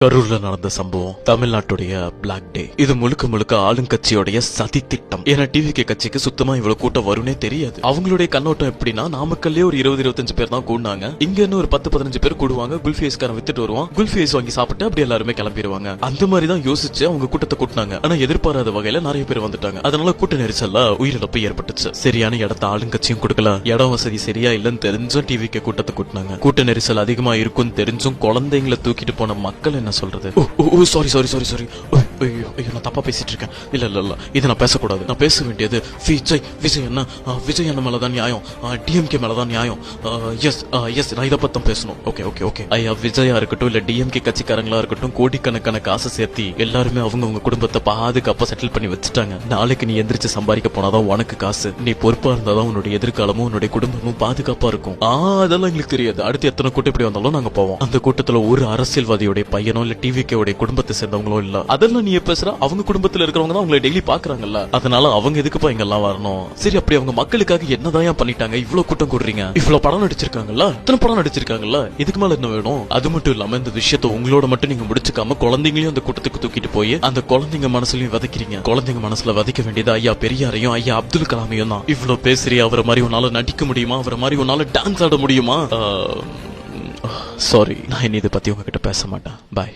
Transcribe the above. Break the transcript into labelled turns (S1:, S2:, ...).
S1: கரூர்ல நடந்த சம்பவம் தமிழ்நாட்டுடைய பிளாக் டே. இது முழுக்க முழுக்க ஆளுங்கட்சியோடைய சதி திட்டம். ஏன்னா டிவிகே கட்சிக்கு சுத்தமா இவ்வளவு கூட்டம் வரும்னே தெரியாது. அவங்களுடைய கண்ணோட்டம் எப்படின்னா, நாமக்கல்லே ஒரு 20-25 பேர் தான் கூடுனாங்க, இங்க இன்னும் ஒரு 10-15 பேர் கூடுவாங்க, குல்ஃபி ஐஸ்காரன் வித்துட்டு வருவான், குல்ஃபி ஐஸ் வாங்கி சாப்பிட்டு அப்படி எல்லாருமே கிளம்பிடுவாங்க. அந்த மாதிரி தான் யோசிச்சு அவங்க கூட்டத்தை கூட்டினாங்க. ஆனா எதிர்பாராத வகையில நிறைய பேர் வந்துட்டாங்க. அதனால கூட்ட நெரிசல்ல உயிரிழப்பு ஏற்பட்டுச்சு. சரியான இடத்த ஆளுங்கட்சியும் கொடுக்கல, இடம் வசதி சரியா இல்லன்னு தெரிஞ்சும் டிவிகே கூட்டத்தை கூட்டினாங்க. கூட்ட நெரிசல் அதிகமா இருக்கும்னு தெரிஞ்சும் குழந்தைங்களை தூக்கிட்டு போன மக்கள் என்ன சொல்றது? சாரி சாரி சாரி சாரி, நான் தப்பா பேசிட்டு இருக்கேன். இல்ல இல்ல இல்ல, இதை நான் பேசக்கூடாது. நான் பேச வேண்டியது விஜய் அண்ணா. விஜய் அண்ணா மேலதான் நியாயம், டிஎம்கே மேலதான் நியாயம். எஸ் நான் இதை பத்தம் பேசணும். Okay okay okay. ஐயா விஜயா இருக்கட்டும் இல்ல டிஎம்கே கட்சிக்காரங்களா இருக்கட்டும், கோடிக்கணக்கான காசை சேர்த்தி எல்லாருமே அவங்க குடும்பத்தை பாதுகாப்பா செட்டில் பண்ணி வச்சுட்டாங்க. நாளைக்கு நீ எந்திரிச்சு சம்பாதிக்க போனாதான் உனக்கு காசு. நீ பொறுப்பா இருந்தாதான் உன்னுடைய எதிர்காலமும் உன்னுடைய குடும்பமும் பாதுகாப்பா இருக்கும். அதெல்லாம் எங்களுக்கு தெரியாது. அடுத்து எத்தனை கூட்டம் இப்படி வந்தாலும் நாங்க போவோம். அந்த கூட்டத்துல ஒரு அரசியல்வாதியோட பையனோ இல்ல டிவிகே குடும்பத்தை சேர்ந்தவங்களோ இல்ல. அதெல்லாம் நீ பேசுற, அவங்க குடும்பத்துல இருக்கிறவங்க தான் அவங்களை டெய்லி பாக்குறாங்கல்ல. அதனால அவங்க எதுக்குப்பா இங்கெல்லாம் வரணும்? சரி, அப்படி அவங்க மக்களுக்காக என்னதான் பண்ணிட்டாங்க? இவ்வளவு கூட்டம் கூடுறீங்க, இவ்வளவு படம் நடிச்சிருக்காங்கல்ல, இத்தனை படம் நடிச்சிருக்காங்கல்ல, இதுக்கு மேல என்ன வேணும்? அது மட்டும் இல்லாம இந்த விஷயத்த உங்களோட மட்டும் நீங்க முடிச்சுக்காம குழந்தைங்களையும் அந்த கூட்டத்துக்கு தூக்கிட்டு போய் அந்த குழந்தைங்க மனசுலயும் விதைக்கிறீங்க. குழந்தைங்க மனசுல விதைக்க வேண்டியது ஐயா பெரியாரையும் ஐயா அப்துல் கலாமையும் தான். இவ்வளவு பேசுறியா? அவரை மாதிரி உன்னால நடிக்க முடியுமா? அவரை மாதிரி உன்னால டான்ஸ் ஆட முடியுமா? சாரி, நான் இனி இதை பத்தி உங்ககிட்ட பேச மாட்டேன். பாய்.